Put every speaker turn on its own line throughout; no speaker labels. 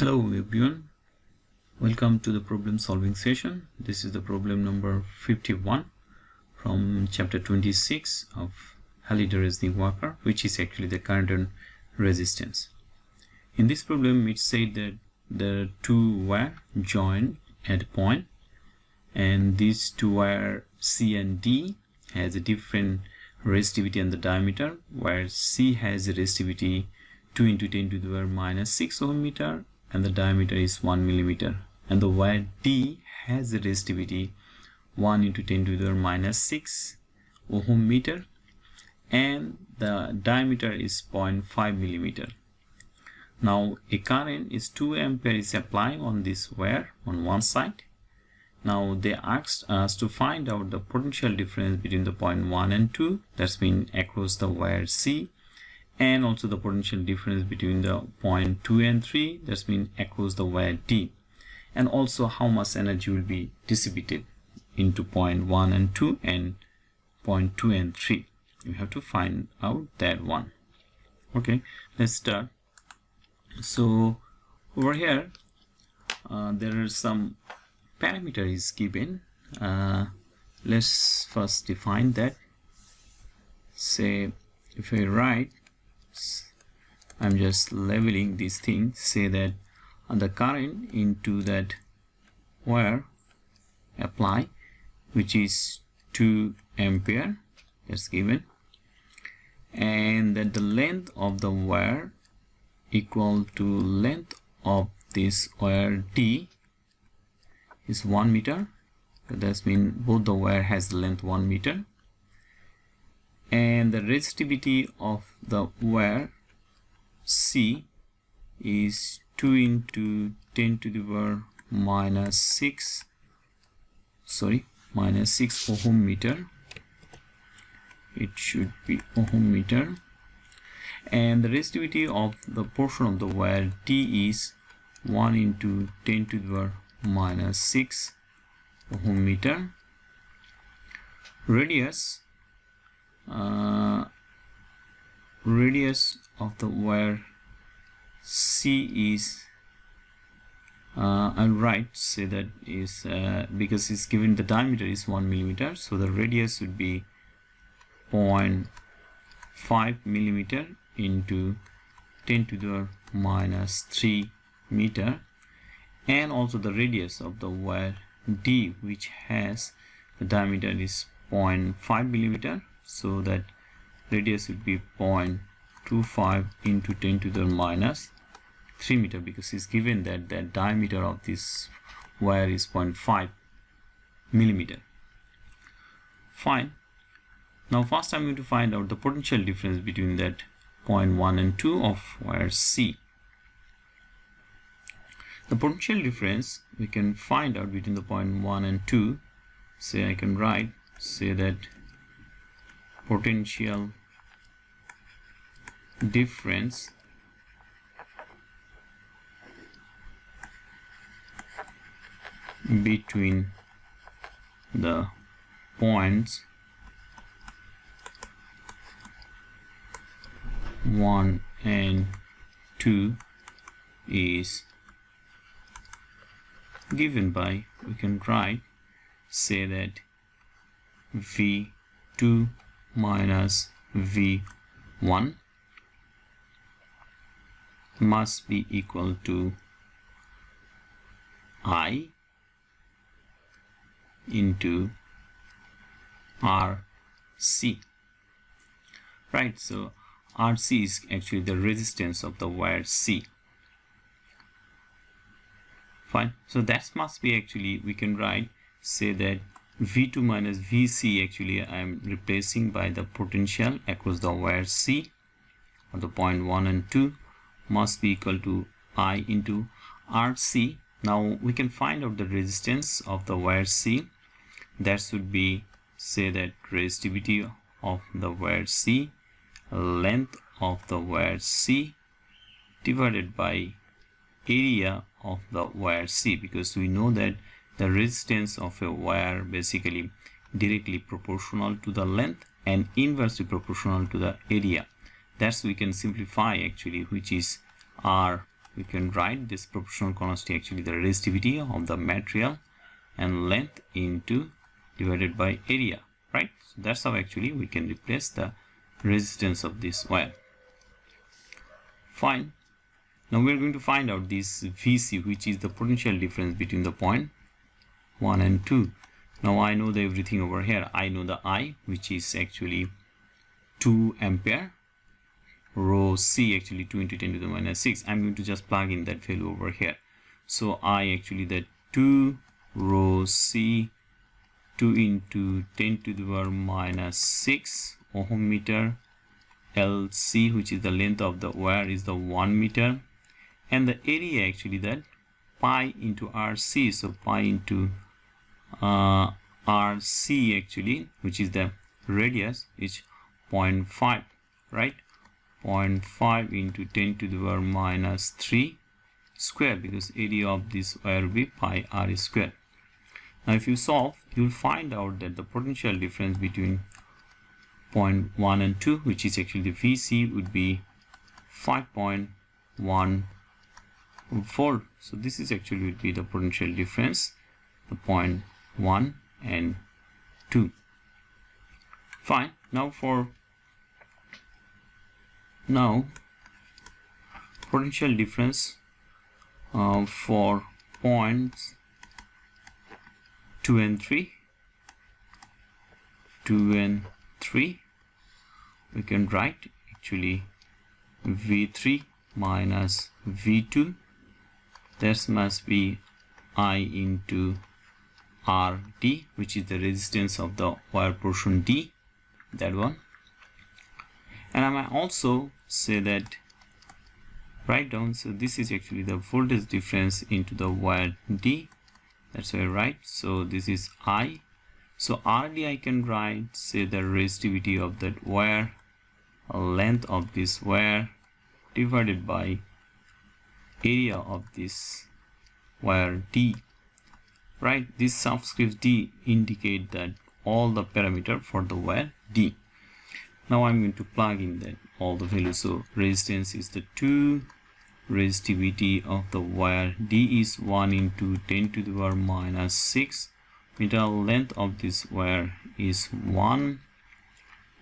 Hello everyone, welcome to the problem solving session. This is the problem number 51 from chapter 26 of Halliday-Resnick-Walker, which is actually the current and resistance. In this problem it said that the two were joined at a point, and these two wire C and D has a different resistivity and the diameter, where C has a resistivity 2 into 10 to the power minus 6 ohm meter and the diameter is 1 millimeter, and the wire D has a resistivity 1 into 10 to the power minus 6 ohm meter and the diameter is 0.5 millimeter. Now a current is 2 ampere is applied on this wire on one side. Now they asked us to find out the potential difference between the point 1 and 2, that's mean across the wire C, and also the potential difference between the point 2 and 3, that's mean across the wire D, and also how much energy will be dissipated into point 1 and 2 and point 2 and 3. You have to find out that one. Okay, let's start. So over here there are some parameters given. Let's first define that. Say if I write, I'm just leveling this thing, say that the current into that wire apply, which is 2 ampere, that's given, and that the length of the wire equal to length of this wire D is 1 meter. So that means both the wire has the length 1 meter, and the resistivity of the wire C is 2 into 10 to the power minus 6 ohm meter. It should be ohm meter, and the resistivity of the portion of the wire D is 1 into 10 to the power minus 6 ohm meter. Radius of the wire C is I'll write, say that is because it's given the diameter is 1 millimeter, so the radius would be 0.5 millimeter into 10 to the power minus 3 meter, and also the radius of the wire D, which has the diameter is 0.5 millimeter, so that radius would be 0.25 into 10 to the minus 3 meter, because it's given that the diameter of this wire is 0.5 millimeter. Fine. Now first I'm going to find out the potential difference between that point 1 and 2 of wire C. The potential difference we can find out between the point 1 and 2. Say I can write, say that potential difference between the points 1 and 2 is given by, we can write, say that V2 minus V1 must be equal to I into RC. Right, so RC is actually the resistance of the wire C. Fine, so that must be actually, we can write, say that V2 minus VC, actually I am replacing by the potential across the wire C of the point 1 and 2 must be equal to I into RC. Now we can find out the resistance of the wire C. That should be, say that resistivity of the wire C, length of the wire C divided by area of the wire C, because we know that the resistance of a wire basically directly proportional to the length and inversely proportional to the area. That's we can simplify actually, which is R we can write this proportional quantity actually the resistivity of the material and length into divided by area, right? So that's how actually we can replace the resistance of this wire. Fine. Now we are going to find out this VC, which is the potential difference between the point 1 and 2. Now I know the everything over here. I know the I, which is actually 2 ampere, rho C actually 2 into 10 to the minus 6. I'm going to just plug in that value over here. So I actually that 2 rho C 2 into 10 to the power minus 6 ohm meter. LC, which is the length of the wire, is the 1 meter, and the area actually that pi into RC. So pi into RC actually, which is the radius, is 0.5, right? 0.5 into 10 to the power minus 3 square, because area of this wire will be pi r square. Now if you solve, you will find out that the potential difference between point 1 and 2, which is actually the VC, would be 5.1 volt. So this is actually would be the potential difference, the point 1 and 2. Fine. Now potential difference for points 2 and 3, we can write actually V3 minus V2. That must be I into RD, which is the resistance of the wire portion D, that one. And I might also say that, write down, so this is actually the voltage difference into the wire D. That's why I write. So this is I. So RD I can write, say the resistivity of that wire, length of this wire divided by area of this wire D, right? This subscript D indicate that all the parameter for the wire D. Now I'm going to plug in that all the values. So resistance is the 2, resistivity of the wire D is 1 into 10 to the power minus 6 meter, length of this wire is 1,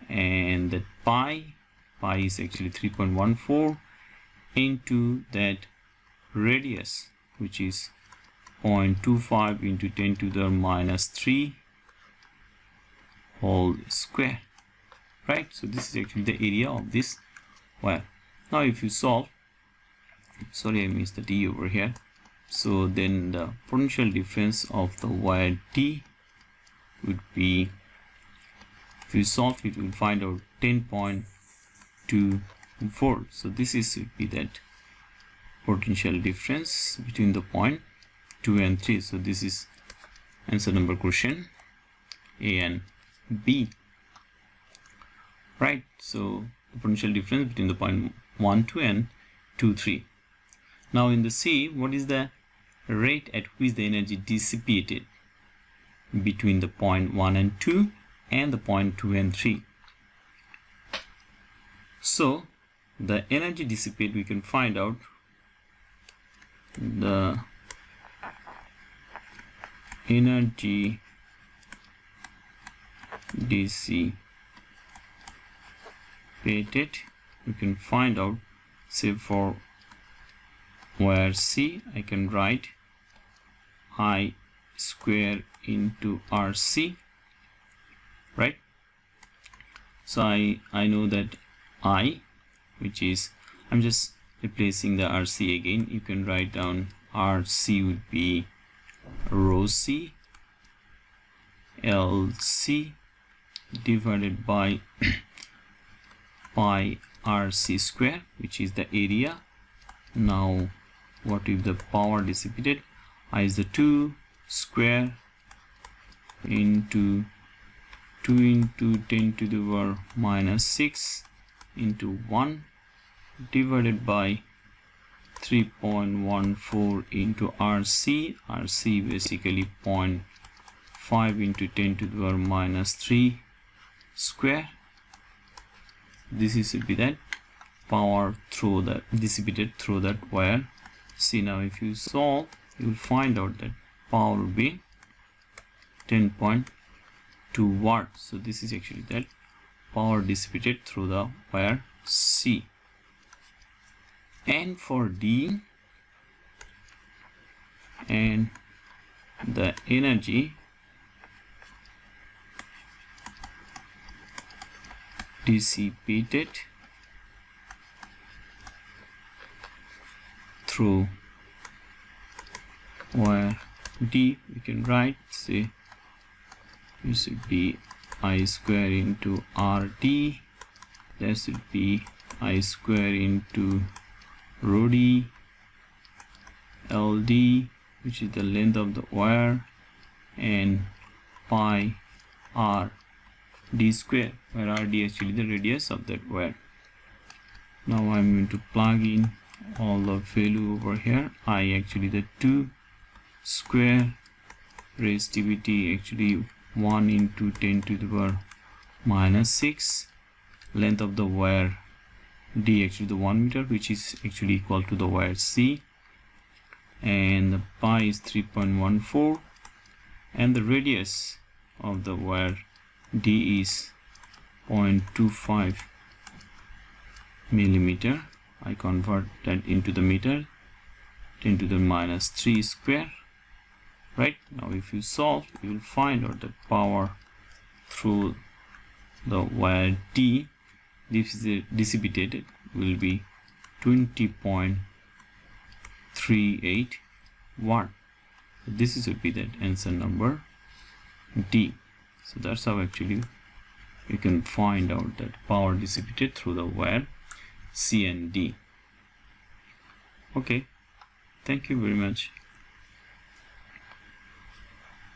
and that pi is actually 3.14 into that radius, which is 0.25 into 10 to the minus 3 whole square, right? So this is actually the area of this wire. Now if you solve, sorry I missed the D over here, so then the potential difference of the wire D would be, if you solve it, you will find out 10.2 volt. So this is would be that potential difference between the point 2 and 3. So this is answer number question A and B, right? So the potential difference between the point 1, 2 and 2, 3. Now in the C, what is the rate at which the energy dissipated between the point 1 and 2 and the point 2 and 3? So the energy dissipated, we can find out the energy dissipated, we can find out, say for wire C, I can write I square into RC, right? So I know that I, which is, I'm just replacing the RC again. You can write down RC would be rho C LC divided by pi RC square, which is the area. Now what if the power dissipated? I is the 2 square into 2 into 10 to the power minus 6 into 1 divided by 3.14 into RC. RC basically 0.5 into 10 to the power minus 3 square. This is would be that power through that dissipated through that wire See, now if you solve, you will find out that power will be 10.2 watt. So this is actually that power dissipated through the wire C. And for D, and the energy dissipated through wire D, we can write, say, it should be I square into RD, that should be I square into rho D, LD, which is the length of the wire, and pi R D square, where RD actually the radius of that wire. Now I'm going to plug in all the value over here. I actually the 2 square resistivity actually 1 into 10 to the power minus 6, length of the wire D actually the 1 meter, which is actually equal to the wire C, and the pi is 3.14, and the radius of the wire D is 0.25 millimeter. I convert that into the meter, 10 to the minus 3 square. Right, now if you solve, you will find out that power through the wire D dissipated will be 20.38 watt. This is would be that answer number D. So that's how actually you can find out that power dissipated through the wire C and D. Okay, thank you very much.